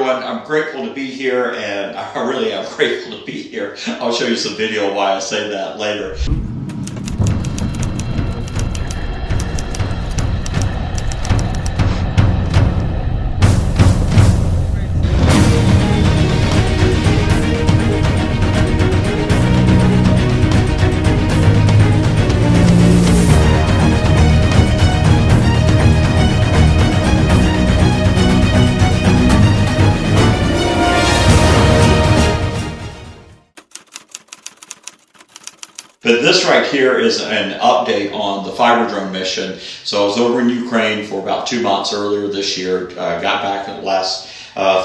everyone. I'm grateful to be here, and I really am grateful to be here. I'll show you some video why I say that later. But this right here is an update on the fiber drone mission. So I was over in Ukraine for about 2 months earlier this year, got back in the last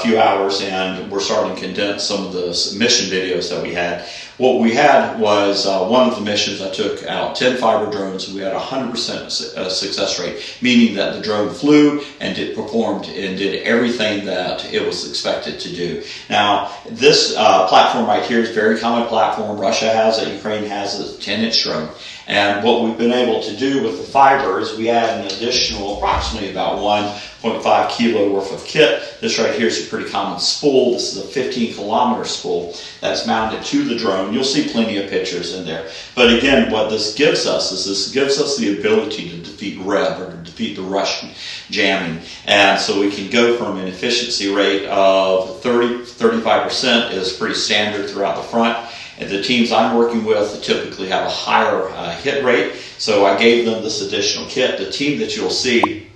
few hours, and we're starting to condense some of the mission videos that we had. What we had was one of the missions I took out 10 fiber drones. We had a 100% success rate, meaning that the drone flew and performed and did everything that it was expected to do. Now, this platform right here is a very common platform. Russia has it, Ukraine has it, 10-inch drone. And what we've been able to do with the fiber is we add an additional approximately about 1.5 kilo worth of kit. This right here is a pretty common spool. This is a 15-kilometer spool that's mounted to the drone. You'll see plenty of pictures in there. But again, what this gives us is this gives us the ability to defeat REB, or to defeat the Russian jamming. And so we can go from an efficiency rate of 30-35% is pretty standard throughout the front. And the teams I'm working with typically have a higher hit rate, so I gave them this additional kit. The team that you'll see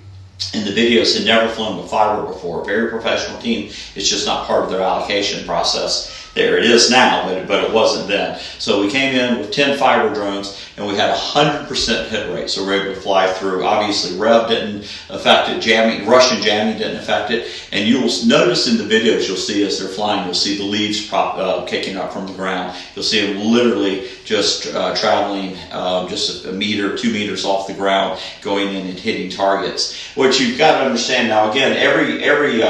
in the videos had never flown with fiber before. Very professional team. It's just not part of their allocation process. There it is now, but it wasn't then. So we came in with 10 fiber drones, and we had a 100% hit rate, so we were able to fly through. Obviously, REB didn't affect it, Russian jamming didn't affect it, and you'll notice in the videos you'll see as they're flying, you'll see the leaves kicking up from the ground. You'll see them literally just traveling just a meter, 2 meters off the ground, going in and hitting targets. What you've got to understand now, again, every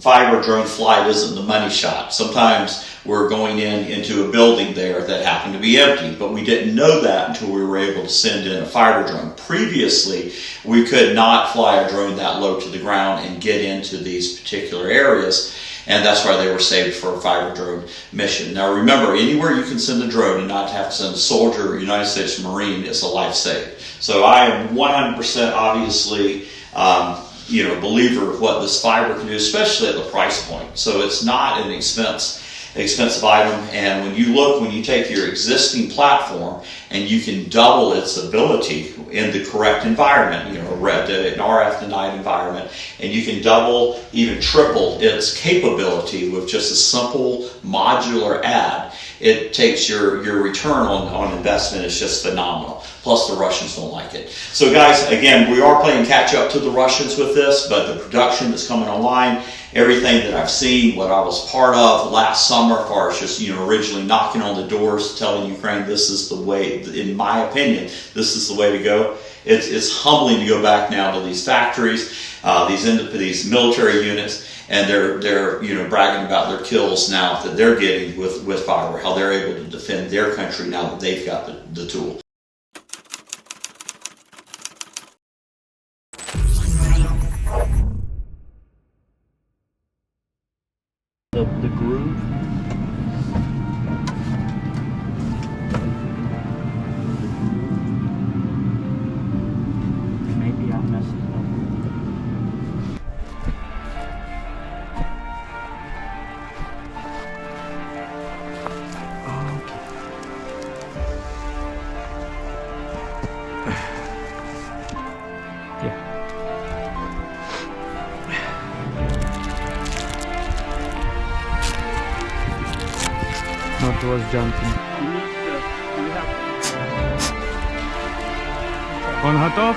fiber drone flight isn't the money shot. Sometimes we're going into a building there that happened to be empty, but we didn't know that until we were able to send in a fiber drone. Previously, we could not fly a drone that low to the ground and get into these particular areas, and that's why they were saved for a fiber drone mission. Now remember, anywhere you can send a drone and not have to send a soldier or United States Marine is a life saved. So I am 100% obviously believer of what this fiber can do, especially at the price point. So it's not an expensive item, and when you take your existing platform and you can double its ability in the correct environment, an RF denied environment, and you can double, even triple its capability with just a simple modular add, it takes your return on investment is just phenomenal. Plus the Russians don't like it. So guys, again, we are playing catch up to the Russians with this, but the production that's coming online, everything that I've seen, what I was part of last summer, as far as just originally knocking on the doors, telling Ukraine this is the way, in my opinion, this is the way to go. It's humbling to go back now to these factories, these military units, and they're bragging about their kills now that they're getting with fiber, how they're able to defend their country now that they've got the tool. The groove. Maybe I messed it up. Not was jumping. Он готов?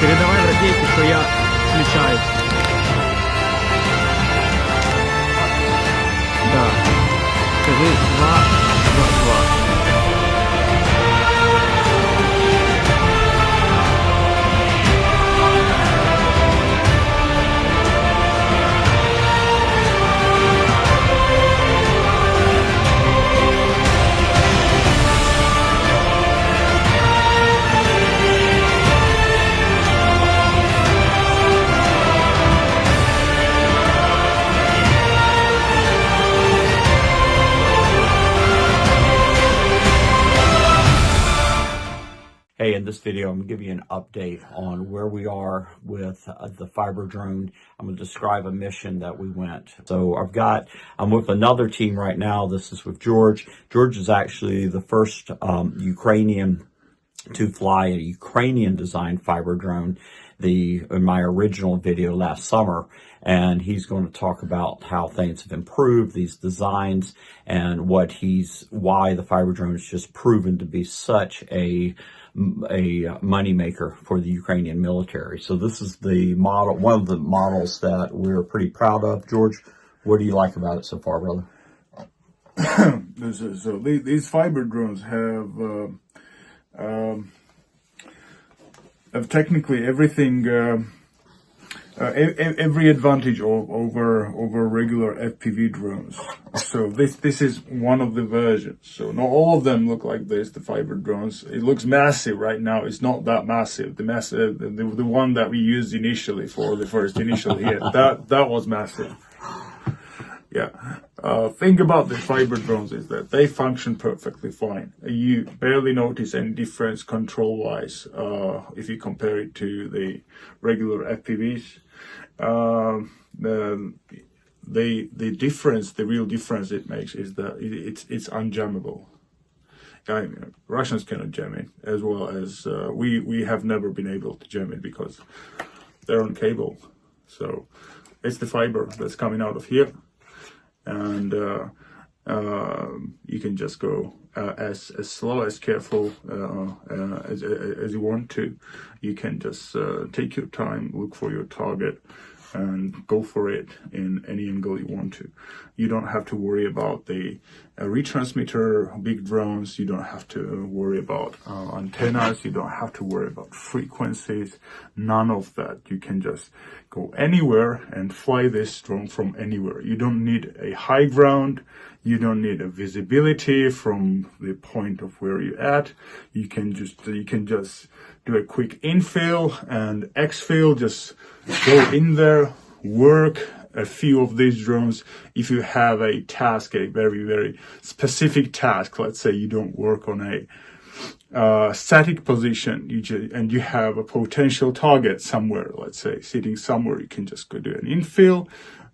Передавай в радейку, что я включаюсь. Да. Скажи 2, 2, 2. Hey, in this video, I'm going to give you an update on where we are with the fiber drone. I'm going to describe a mission that we went. So I'm with another team right now. This is with George. George is actually the first Ukrainian to fly a Ukrainian designed fiber drone in my original video last summer. And he's going to talk about how things have improved, these designs, and why the fiber drone has just proven to be such a moneymaker for the Ukrainian military. So this is the model, one of the models that we're pretty proud of. George, what do you like about it so far, brother? So these fiber drones have technically everything, every advantage over regular FPV drones. So this is one of the versions. So not all of them look like this. The fiber drones. It looks massive right now. It's not that massive. The one that we used initially for the first initial hit, that was massive. Yeah. Thing about the fiber drones is that they function perfectly fine. You barely notice any difference control-wise if you compare it to the regular FPVs. The real difference it makes is that it's unjammable. Russians cannot jam it, as well as we have never been able to jam it because they're on cable. So it's the fiber that's coming out of here. And you can just go as slow, as careful as you want to. You can just take your time, look for your target, and go for it in any angle you want to. You don't have to worry about the retransmitter, big drones. You don't have to worry about antennas. You don't have to worry about frequencies. None of that. You can just go anywhere and fly this drone from anywhere. You don't need a high ground. You don't need a visibility from the point of where you're at. You can just do a quick infill and exfil. Just go in there, work a few of these drones. If you have a task, a very, very specific task, let's say you don't work on a static position, and you have a potential target somewhere, let's say sitting somewhere, you can just go do an infill,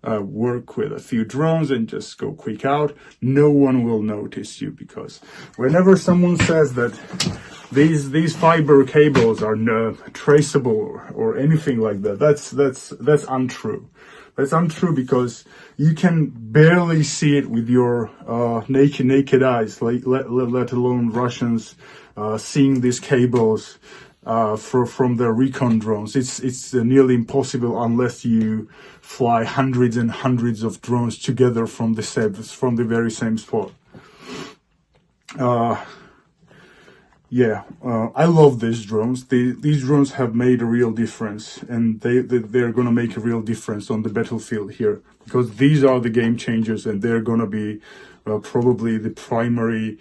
work with a few drones and just go quick out. No one will notice you, because whenever someone says that these fiber cables are traceable or anything like that, that's untrue. That's untrue, because you can barely see it with your naked eyes, let alone Russians seeing these cables from their recon drones. It's nearly impossible unless you fly hundreds and hundreds of drones together from the very same spot. I love these drones. These drones have made a real difference, and they're going to make a real difference on the battlefield here, because these are the game changers, and they're going to be probably the primary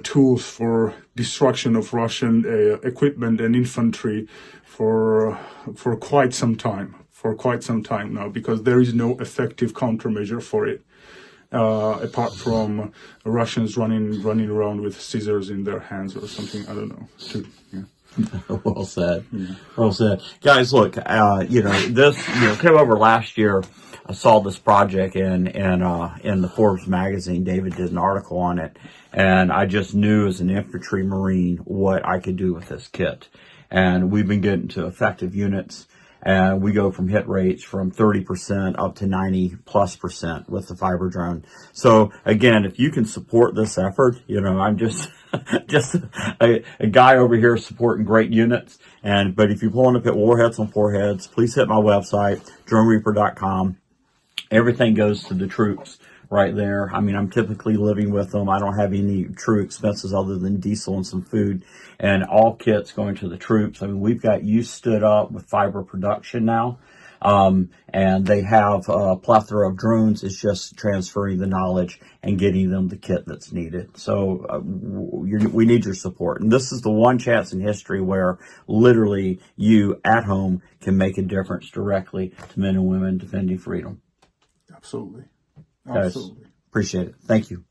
tools for destruction of Russian equipment and infantry for quite some time. For quite some time now, because there is no effective countermeasure for it. Apart from Russians running around with scissors in their hands or something, I don't know. Well said. Yeah. Well said. Guys, look, this came over last year. I saw this project in the Forbes magazine. David did an article on it, and I just knew as an infantry marine what I could do with this kit. And we've been getting to effective units. And we go from hit rates from 30% up to 90+% with the fiber drone. So again, if you can support this effort, I'm just just a guy over here supporting great units. But if you're pulling up at Warheads on Foreheads, please hit my website, dronereaper.com. Everything goes to the troops right there. I mean, I'm typically living with them. I don't have any true expenses other than diesel and some food, and all kits going to the troops. I mean, we've got you stood up with fiber production now. And they have a plethora of drones. It's just transferring the knowledge and getting them the kit that's needed. So we need your support. And this is the one chance in history where literally you at home can make a difference directly to men and women defending freedom. Absolutely. Guys, appreciate it. Thank you.